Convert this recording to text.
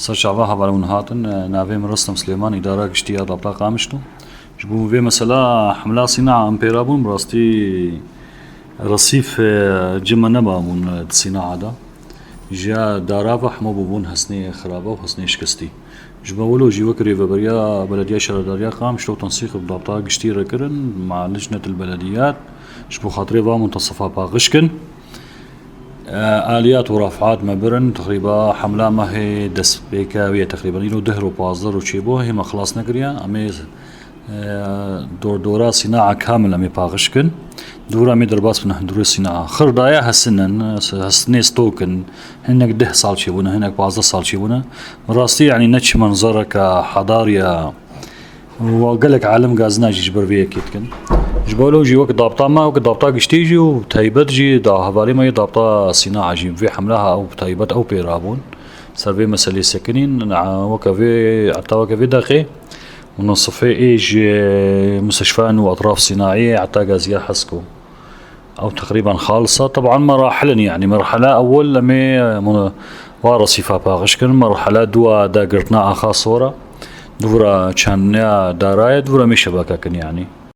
سرچاوا هەواڵون هاتن ناوێ من ڕستەم سلێمان ئیدارە گشتیە ڕابطا قامشت و ji bo vê mesela hemla sîna Ampêra bûn bi rastî resîf cima nebabûn di sînaha da jiya dara ve hemû bûbûn hesnê xiraba û hesnê şikestî. Ji bo wilo jî wek rêveberiya Belediya Şaredariya Qamişlo tensîq bi rabta giştî re kirin ma Lijnetil Belediyat ji bo xatirê va muntesefa paqij kin. آليات ورافعات ما برن تقريبا حملة ما هي دس بيكاوية تقريبا يلو دهر وبازر وشيبوه هي ما خلاص نقريا أمي دورا صناعة كاملة أمي باغشكن دورا أمي درباس من دور الصناعة خردايا هسنن ستوكن هناك ده صال شيبونا هناك بازر صال شيبونا راستي يعني نتش منظرك حضاريا وقالك عالم غازنا جبر فيه كيتكن جبالو جي وقت ضابطة ما وقت ضابطة قشتيجي وتايبت جي دا هفالي ما ضابطة صناعة جي في حملها أو تايبت أو بيرابون سرفي مسألة سكنين وكافي عطا وكافي داخي ونصفي إيج مستشفى وأطراف صناعية عطا غازية حسكو أو تقريبا خالصة طبعا مراحل يعني مرحلة أول لمي وارصفة باغشكن مرحلة دوا دا قرتنا أخا صورة دورا كان داراية دورا مي شبكة كن يعني